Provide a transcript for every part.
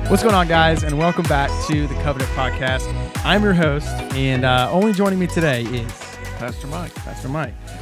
What's going on, guys, and welcome back to the Covenant Podcast. I'm your host, and only joining me today is Pastor Mike.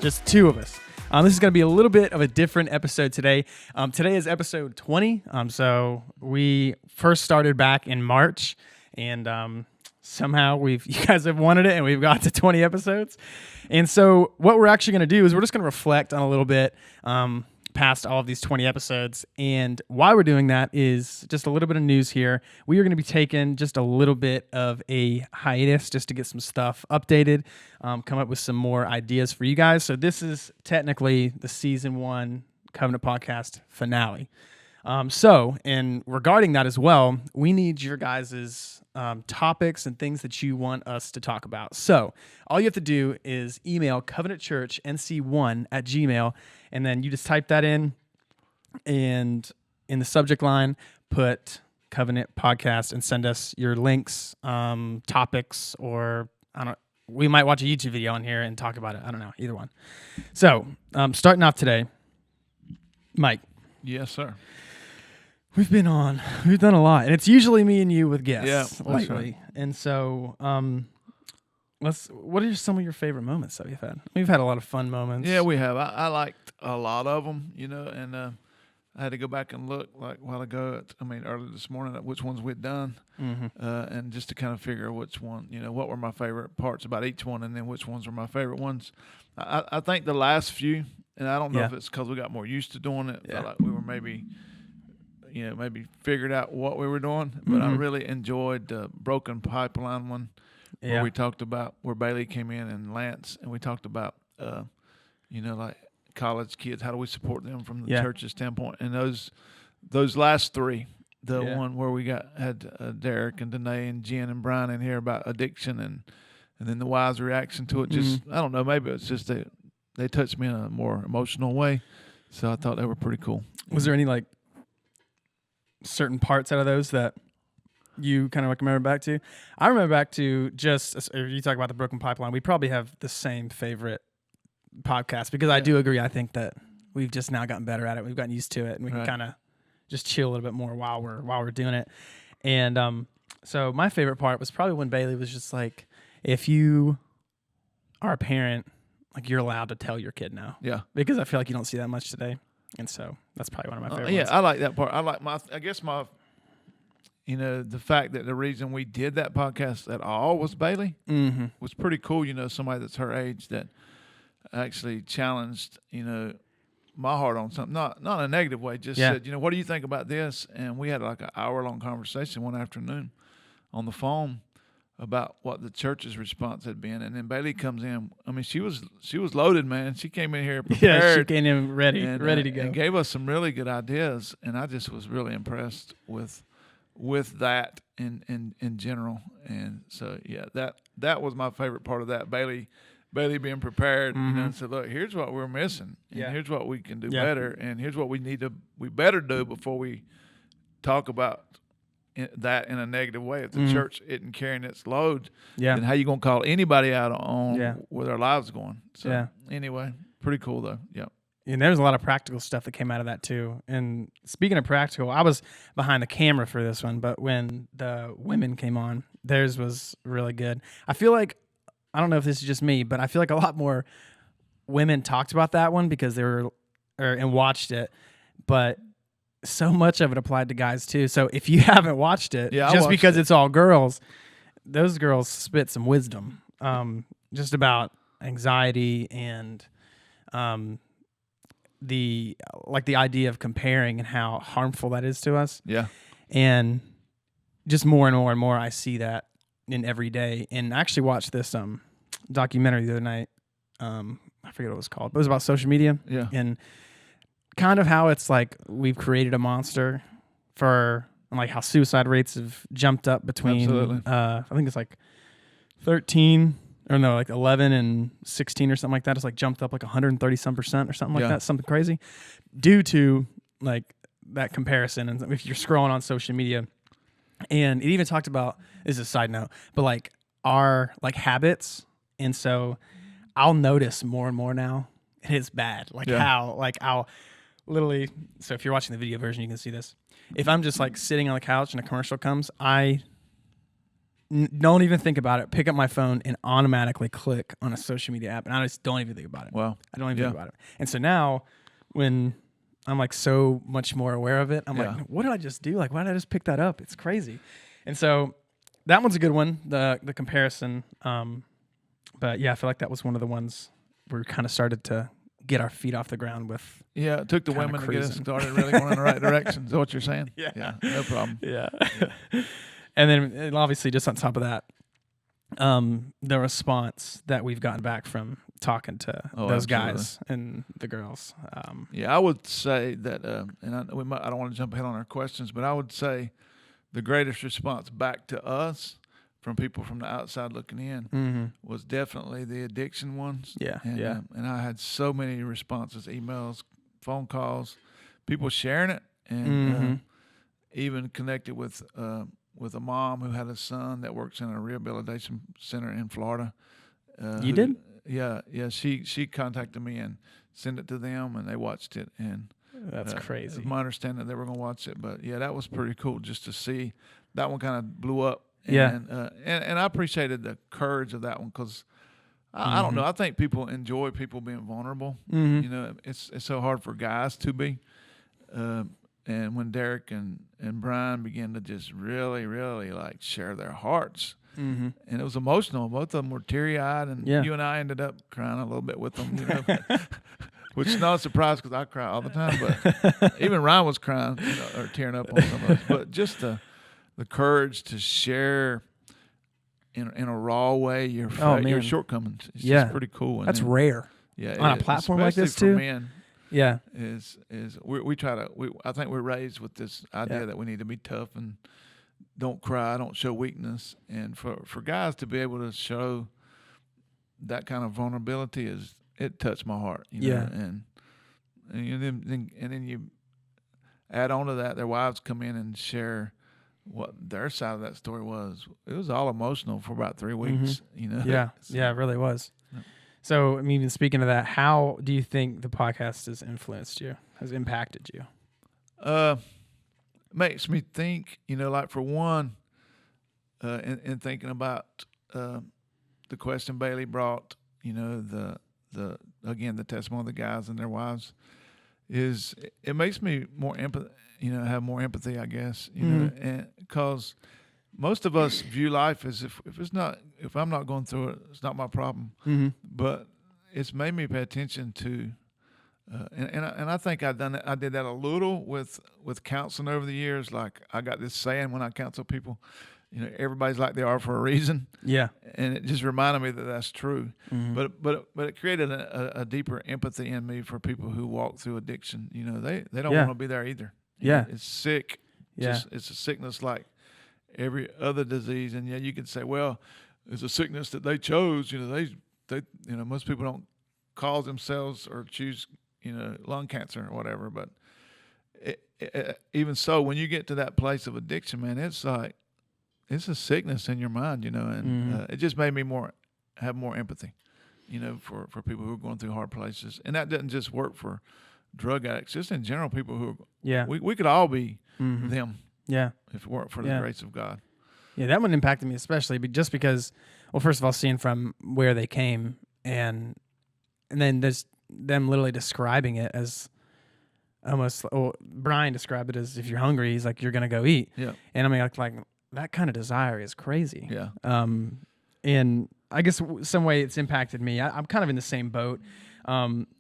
Just two of us. This is going to be a little bit of a different episode today. Today is episode 20. So we first started back in March, and somehow you guys have wanted it, and we've got to 20 episodes. And so what we're actually going to do is we're just going to reflect on a little bit past all of these 20 episodes. And why we're doing that is just a little bit of news here. We are going to be taking just a little bit of a hiatus just to get some stuff updated, come up with some more ideas for you guys. So this is technically the season 1 Covenant Podcast finale. And regarding that as well, we need your guys' topics and things that you want us to talk about. So all you have to do is email covenantchurchnc1@gmail.com, and then you just type that in, and in the subject line, put Covenant Podcast and send us your links, topics, or we might watch a YouTube video on here and talk about it. I don't know, either one. So starting off today, Mike. Yes, sir. We've done a lot, and it's usually me and you with guests lately. Right. And so, what are some of your favorite moments that we've had? We've had a lot of fun moments. Yeah, we have. I liked a lot of them, and I had to go back and look like a while ago. Early this morning, at which ones we'd done, and just to kind of figure which one, what were my favorite parts about each one, and then which ones were my favorite ones. I think the last few, and I don't know if it's because we got more used to doing it. Felt like we were maybe figured out what we were doing, but I really enjoyed the broken pipeline one, where we talked about where Bailey came in and Lance, and we talked about, like college kids, how do we support them from the church's standpoint? And those last three, the one where we had Derek and Danae and Jen and Brian in here about addiction, and then the wise reaction to it. Just I don't know, maybe it's just they touched me in a more emotional way, so I thought they were pretty cool. Was there any certain parts out of those that you kind of remember back to? I remember back to just, if you talk about the broken pipeline, we probably have the same favorite podcast, because I do agree. I think that we've just now gotten better at it. We've gotten used to it, and we can kind of just chill a little bit more while we're doing it. And so my favorite part was probably when Bailey was just like, if you are a parent, you're allowed to tell your kid now. Yeah. Because I feel like you don't see that much today. And so that's probably one of my favorite ones. I like that part. I like the fact that the reason we did that podcast at all was Bailey was pretty cool. Somebody that's her age that actually challenged, my heart on something, not in a negative way, just said, what do you think about this? And we had an hour-long conversation one afternoon on the phone about what the church's response had been. And then Bailey comes in. She was loaded, man. She came in here prepared. Yeah, she came in ready to go. And gave us some really good ideas. And I just was really impressed with that in general. And so, that was my favorite part of that. Bailey being prepared, and said, look, here's what we're missing. And here's what we can do better. And here's what we better do before we talk about that in a negative way. If the church isn't carrying its load, then how you gonna call anybody out on where their lives going? So anyway, pretty cool though. Yeah. And there was a lot of practical stuff that came out of that too. And speaking of practical, I was behind the camera for this one, but when the women came on, theirs was really good. I feel like, I don't know if this is just me, but I feel like a lot more women talked about that one because they were and watched it, but so much of it applied to guys too. So if you haven't watched it, just because it's all girls, those girls spit some wisdom, just about anxiety and the idea of comparing and how harmful that is to us. Yeah. And just more and more and more, I see that in every day. And I actually watched this documentary the other night. I forget what it was called, but it was about social media. Yeah. And kind of how it's like we've created a monster for, and how suicide rates have jumped up between I think it's 11 and 16 or something like that. It's jumped up 130% or something like that, something crazy, due to that comparison. And if you're scrolling on social media, and it even talked about, this is a side note, but our habits. And so I'll notice more and more now, and it's bad. How literally, so if you're watching the video version, you can see this. If I'm just like sitting on the couch and a commercial comes, I don't even think about it. Pick up my phone and automatically click on a social media app, and I just don't even think about it. Wow. I don't even think about it. And so now, when I'm like so much more aware of it, I'm like, what did I just do? Like, why did I just pick that up? It's crazy. And so that one's a good one, the comparison. But yeah, I feel like that was one of the ones where we kind of started to get our feet off the ground with. Yeah, it took the women to get us started really going in the right direction. Is that what you're saying? Yeah, no problem. Yeah. And then obviously just on top of that, the response that we've gotten back from talking to those guys and the girls. Yeah, I would say that, and I don't want to jump ahead on our questions, but I would say the greatest response back to us from people from the outside looking in was definitely the addiction ones. Yeah, and I had so many responses, emails, phone calls, people sharing it, and even connected with a mom who had a son that works in a rehabilitation center in Florida. You did? Yeah. She contacted me and sent it to them, and they watched it. And that's crazy. It's my understanding that they were going to watch it, but yeah, that was pretty cool just to see. That one kind of blew up. And, and I appreciated the courage of that one because I don't know. I think people enjoy people being vulnerable. You know, it's so hard for guys to be. And when Derek and Brian began to just really, really like share their hearts, and it was emotional. Both of them were teary-eyed, and you and I ended up crying a little bit with them, you know, which is not a surprise because I cry all the time. But even Ryan was crying, you know, or tearing up on some of us. But just the courage to share in a raw way your shortcomings. It's just pretty cool. And that's rare. Yeah, on a platform like this too. For men, is we try to I think we're raised with this idea that we need to be tough and don't cry, don't show weakness, and for guys to be able to show that kind of vulnerability it touched my heart. You know? And then you add on to that, their wives come in and share what their side of that story was. It was all emotional for about 3 weeks. You know. Yeah, it really was. So, I mean, even speaking of that, how do you think the podcast has influenced you, has impacted you? Makes me think, you know, like for one, in thinking about the question Bailey brought, you know, the testimony of the guys and their wives, is it makes me more empathy, you know, have more empathy, I guess, you know, and because most of us view life as if I'm not going through it, it's not my problem. But it's made me pay attention to, and I think I did that a little with counseling over the years. Like I got this saying when I counsel people, you know, everybody's like they are for a reason. Yeah, and it just reminded me that that's true. But it created a deeper empathy in me for people who walk through addiction. You know, they don't want to be there either. You know, it's sick. It's a sickness like every other disease, and you could say, well, it's a sickness that they chose. You know, they you know, most people don't cause themselves or choose, you know, lung cancer or whatever. But even so, when you get to that place of addiction, man, it's like it's a sickness in your mind, you know, and it just made me have more empathy, you know, for people who are going through hard places, and that doesn't just work for drug addicts, just in general, people who we could all be them. Yeah. If it weren't for the grace of God. Yeah, that one impacted me especially, but just because, well, first of all, seeing from where they came and then there's them literally describing it as almost, Brian described it as if you're hungry, he's like, you're going to go eat. Yeah. And I mean, like that kind of desire is crazy. Yeah. And I guess some way it's impacted me. I'm kind of in the same boat.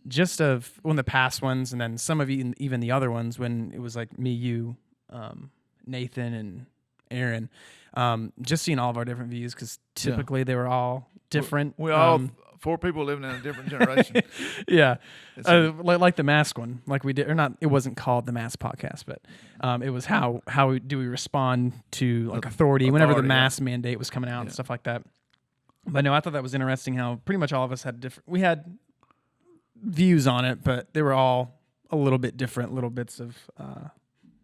Just of one of the past ones, and then some of even the other ones when it was like me, you, Nathan and Aaron, just seeing all of our different views because typically they were all different. We all 4 people living in a different generation. Like the mask one, like we did, or not. It wasn't called the Mask Podcast, but it was how do we respond to like authority whenever the mask mandate was coming out and stuff like that. But no, I thought that was interesting how pretty much all of us had different. We had views on it, but they were all a little bit different, little bits of.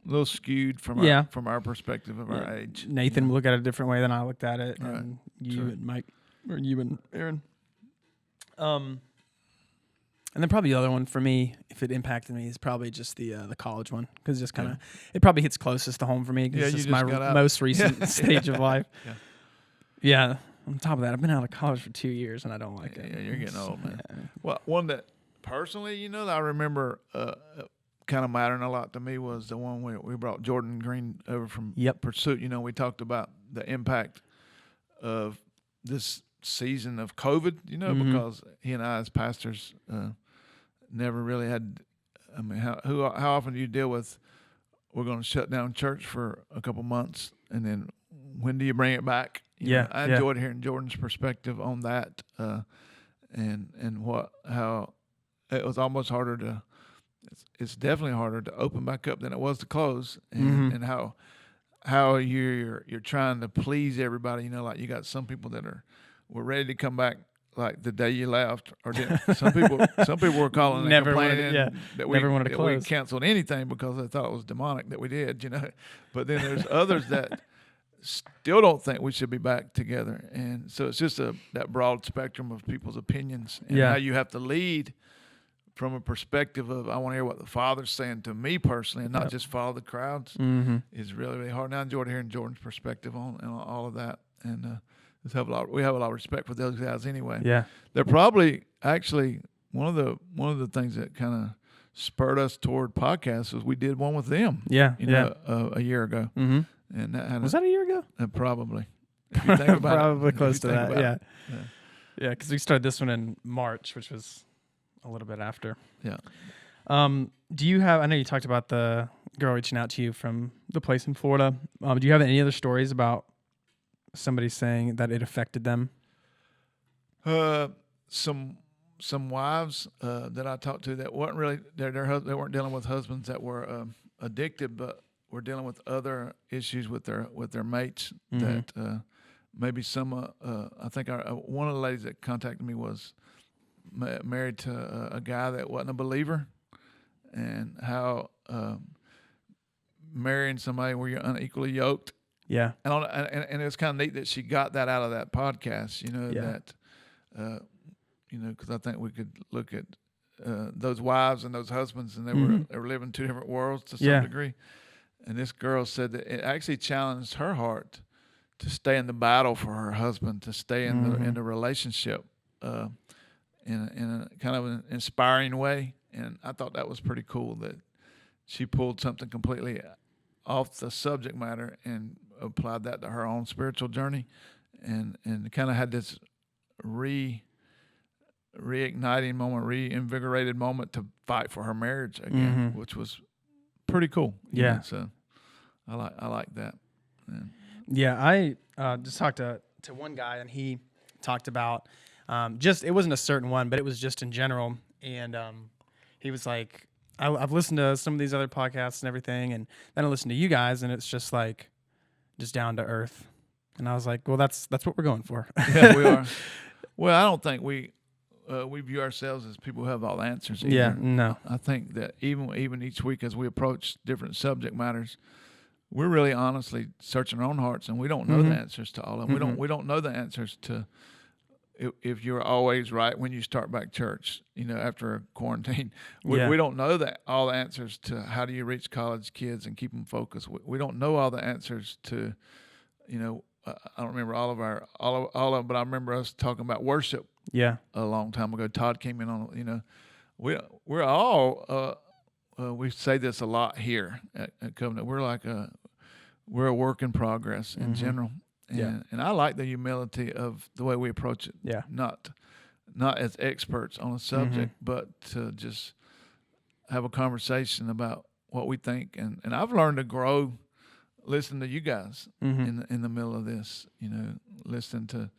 A little skewed from our perspective of our age. Nathan looked at it a different way than I looked at it, and you and Mike, or you and Aaron. And then probably the other one for me, if it impacted me, is probably just the college one, because just kind of it probably hits closest to home for me. Yeah, It's you just just my got out. most recent stage of life. Yeah. Yeah. On top of that, I've been out of college for 2 years and I don't like it. Yeah, you're getting old, man. Yeah. Well, one that personally, that I remember kind of mattering a lot to me was the one we brought Jordan Green over from Pursuit. We talked about the impact of this season of COVID, because he and I as pastors never really had. I mean, how often do you deal with, we're going to shut down church for a couple months, and then when do you bring it back? I enjoyed hearing Jordan's perspective on that, and how it was almost harder to. It's definitely harder to open back up than it was to close, and how you're trying to please everybody. Like you got some people that were ready to come back like the day you left, or didn't. Some people were calling and complaining that we never wanted to close. We canceled anything because they thought it was demonic that we did. But then there's others that still don't think we should be back together, and so it's just that broad spectrum of people's opinions and how you have to lead from a perspective of, I want to hear what the Father's saying to me personally, and not just follow the crowds. Is really, really hard. Now I enjoyed hearing Jordan's perspective on all of that, and we have a lot of respect for those guys anyway. Yeah, they're probably actually one of the things that kind of spurred us toward podcasts was we did one with them. A year ago. And was that a year ago? Probably. If you think about probably it, close to that. Yeah. Because we started this one in March, which was a little bit after. Yeah. Do you have? I know you talked about the girl reaching out to you from the place in Florida. Do you have any other stories about somebody saying that it affected them? Some wives that I talked to that weren't really they weren't dealing with husbands that were addicted, but were dealing with other issues with their mates. That maybe some. I think one of the ladies that contacted me was married to a guy that wasn't a believer, and how marrying somebody where you're unequally yoked. Yeah, and it's kind of neat that she got that out of that podcast. Because I think we could look at those wives and those husbands, and they were living two different worlds to some degree. And this girl said that it actually challenged her heart to stay in the battle for her husband, to stay in the relationship in a kind of an inspiring way. And I thought that was pretty cool that she pulled something completely off the subject matter and applied that to her own spiritual journey, and kind of had this reigniting moment, reinvigorated moment to fight for her marriage again, which was pretty cool. Yeah. So I like that. Yeah. I just talked to one guy, and he talked about it wasn't a certain one, but it was just in general. And he was like, I've listened to some of these other podcasts and everything, and then I listened to you guys, and it's just like, just down to earth. And I was like, well, that's what we're going for. Yeah, we are. Well, I don't think we view ourselves as people who have all the answers either. Yeah, no. I think that even each week as we approach different subject matters, we're really honestly searching our own hearts, and we don't know the answers to all of them. We don't know the answers to if you're always right when you start back church, after a quarantine. We don't know that all the answers to how do you reach college kids and keep them focused. We don't know all the answers to, I don't remember all of them, but I remember us talking about worship. Yeah. A long time ago. Todd came in on, we're all, we say this a lot here at Covenant. We're a work in progress in general. And I like the humility of the way we approach it. Yeah. Not as experts on a subject, but to just have a conversation about what we think. And I've learned to grow listening to you guys in the middle of this, listening to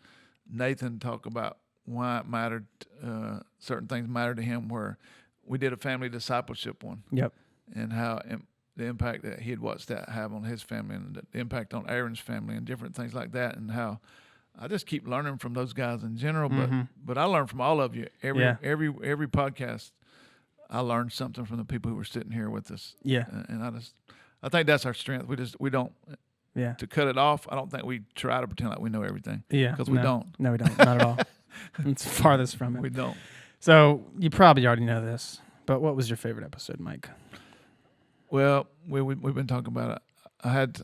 Nathan talk about why it mattered, certain things mattered to him, where we did a family discipleship one. Yep. And how the impact that he had watched that have on his family, and the impact on Aaron's family, and different things like that, and how I just keep learning from those guys in general, but I learn from all of you. Every podcast, I learned something from the people who were sitting here with us. Yeah. And I think that's our strength. We don't. Yeah. To cut it off, I don't think we try to pretend like we know everything. Yeah. Because we don't. No, we don't. Not at all. It's farthest from it. We don't. So you probably already know this, but what was your favorite episode, Mike? Well, we've been talking about it. I had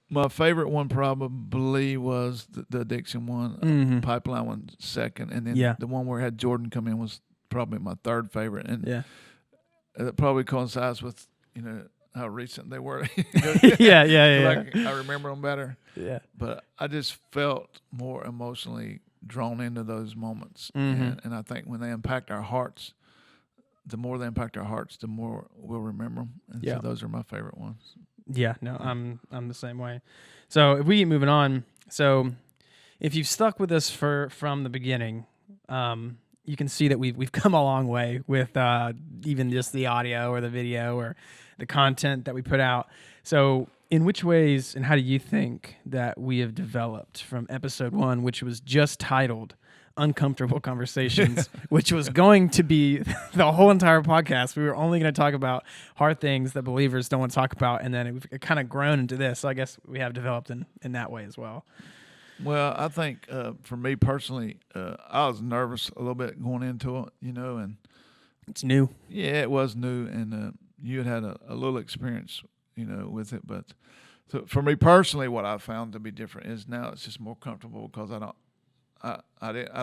my favorite one probably was the addiction one, pipeline one second, and then the one where I had Jordan come in was probably my third favorite, and it probably coincides with how recent they were. Yeah. Like, I remember them better. Yeah, but I just felt more emotionally drawn into those moments, Mm-hmm. and I think when they impact our hearts, the more they impact our hearts, the more we'll remember them. And so those are my favorite ones. Yeah, no, I'm the same way. So if we keep moving on, so if you've stuck with us from the beginning, you can see that we've come a long way with even just the audio or the video or the content that we put out. So in which ways and how do you think that we have developed from episode 1, which was just titled Uncomfortable Conversations, which was going to be the whole entire podcast. We were only going to talk about hard things that believers don't want to talk about, and then it kind of grown into this. So I guess we have developed in that way as well. Well, I think for me personally, I was nervous a little bit going into it, and it's new. Yeah, it was new, and you had a little experience, with it. But so for me personally, what I found to be different is now it's just more comfortable because I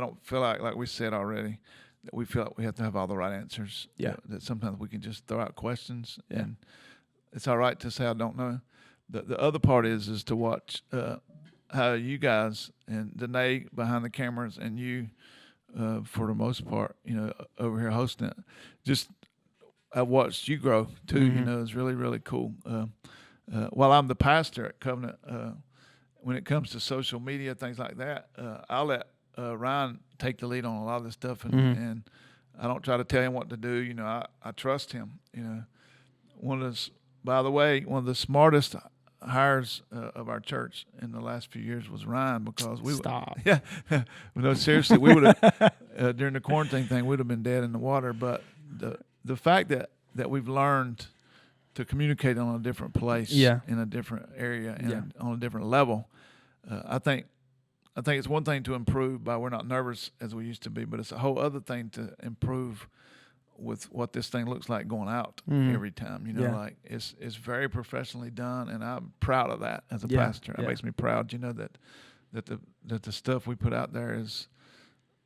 don't feel like we said already that we feel like we have to have all the right answers. Yeah. That sometimes we can just throw out questions, and it's all right to say I don't know. The other part is to watch how you guys and Danae behind the cameras and you, for the most part, over here hosting it, just I watched you grow too. Mm-hmm. It's really, really cool. While I'm the pastor at Covenant, when it comes to social media, things like that, I'll let Ryan take the lead on a lot of this stuff, and I don't try to tell him what to do. I trust him. By the way, one of the smartest hires of our church in the last few years was Ryan, because Stop. Yeah, no, seriously, we would have during the quarantine thing, we'd have been dead in the water. But the fact that we've learned to communicate on a different place, in a different area, and on a different level, I think it's one thing to improve by we're not nervous as we used to be, but it's a whole other thing to improve with what this thing looks like going out every time. Like it's very professionally done, and I'm proud of that as a pastor. It makes me proud. That the stuff we put out there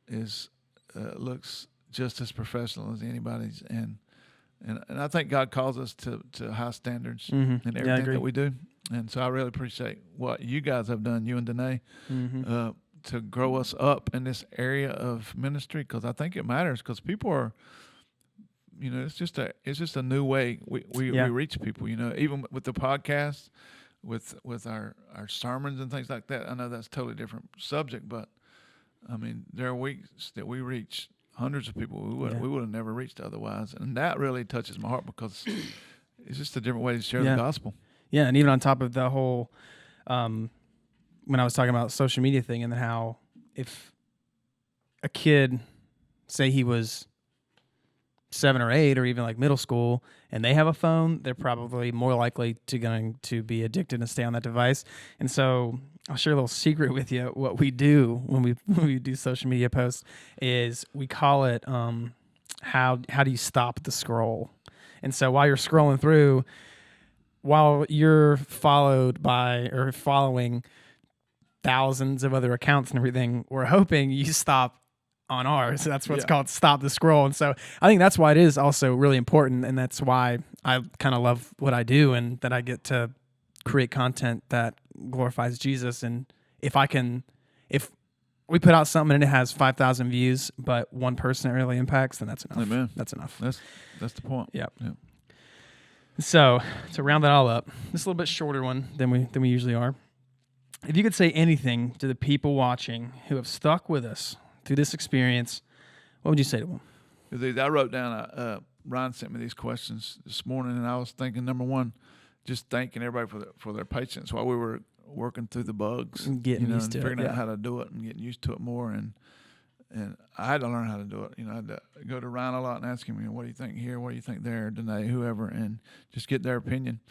is looks just as professional as anybody's, and I think God calls us to high standards in everything that we do. And so I really appreciate what you guys have done, you and Danae, to grow us up in this area of ministry, because I think it matters, because people are, it's just a new way we reach people, even with the podcast, with our sermons and things like that. I know that's a totally different subject, but I mean, there are weeks that we reach hundreds of people we would have never reached otherwise, and that really touches my heart, because it's just a different way to share the gospel. Yeah, and even on top of the whole, when I was talking about social media thing, and then how if a kid, say he was 7 or 8 or even like middle school, and they have a phone, they're probably more likely going to be addicted and stay on that device. And so I'll share a little secret with you. What we do when we do social media posts is we call it how do you stop the scroll? And so while you're scrolling through, while you're followed by or following thousands of other accounts and everything, we're hoping you stop on ours. That's what's called stop the scroll. And so I think that's why it is also really important, and that's why I kind of love what I do, and that I get to create content that glorifies Jesus. And if we put out something and it has 5,000 views, but one person it really impacts, then that's enough. Amen. That's enough. That's the point. Yep. So to round that all up, this is a little bit shorter one than we usually are. If you could say anything to the people watching who have stuck with us through this experience, what would you say to them? I wrote down, Ryan sent me these questions this morning, and I was thinking, number one, just thanking everybody for their patience while we were working through the bugs, getting used to it, figuring out how to do it and getting used to it more. And I had to learn how to do it. I had to go to Ryan a lot and ask him, what do you think here? What do you think there? Danae, whoever, and just get their opinion.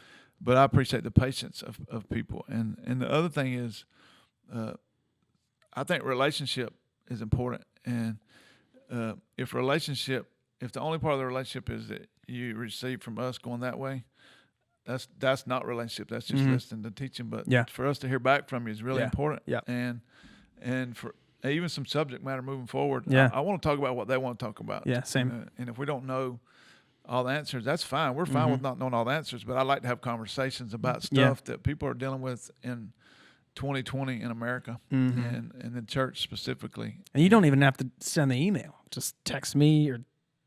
But I appreciate the patience of people. And the other thing is, I think relationship is important. And if the only part of the relationship is that you receive from us going that way, that's not relationship. That's just listening to teaching. But for us to hear back from you is really important. Yeah. And for even some subject matter moving forward, I want to talk about what they want to talk about. Yeah, same. And if we don't know all the answers, that's fine. We're fine with not knowing all the answers, but I like to have conversations about stuff that people are dealing with in 2020 in America and the church specifically. And you don't even have to send the email. Just text me or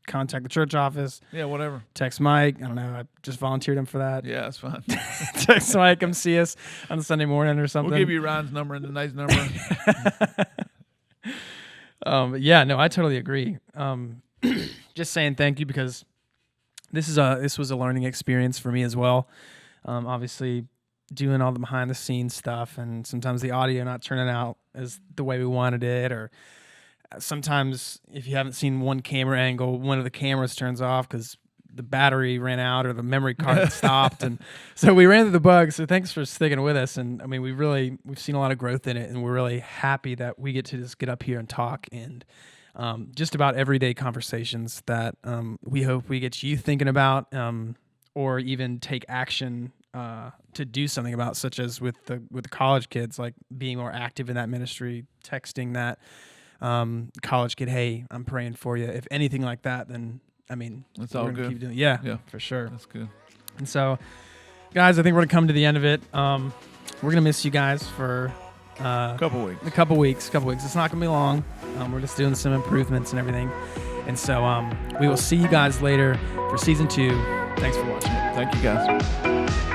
contact the church office. Yeah, whatever. Text Mike. I don't know. I just volunteered him for that. Yeah, that's fine. Text Mike. Come see us on Sunday morning or something. We'll give you Ryan's number and Danae's number. But yeah, no, I totally agree. Just saying thank you because this was a learning experience for me as well. Obviously, doing all the behind the scenes stuff, and sometimes the audio not turning out as the way we wanted it, or sometimes if you haven't seen one camera angle, one of the cameras turns off because the battery ran out or the memory card stopped, and so we ran into the bugs. So thanks for sticking with us. And I mean, we've seen a lot of growth in it, and we're really happy that we get to just get up here and talk and just about everyday conversations that we hope we get you thinking about, or even take action to do something about, such as with the college kids, like being more active in that ministry, texting that college kid, hey, I'm praying for you. If anything like that, then I mean, that's all good. Keep doing, yeah, for sure. That's good. And so, guys, I think we're gonna come to the end of it. We're gonna miss you guys for a couple weeks. It's not gonna be long. We're just doing some improvements and everything. And so we will see you guys later for season 2. Thanks for watching. Thank you, guys.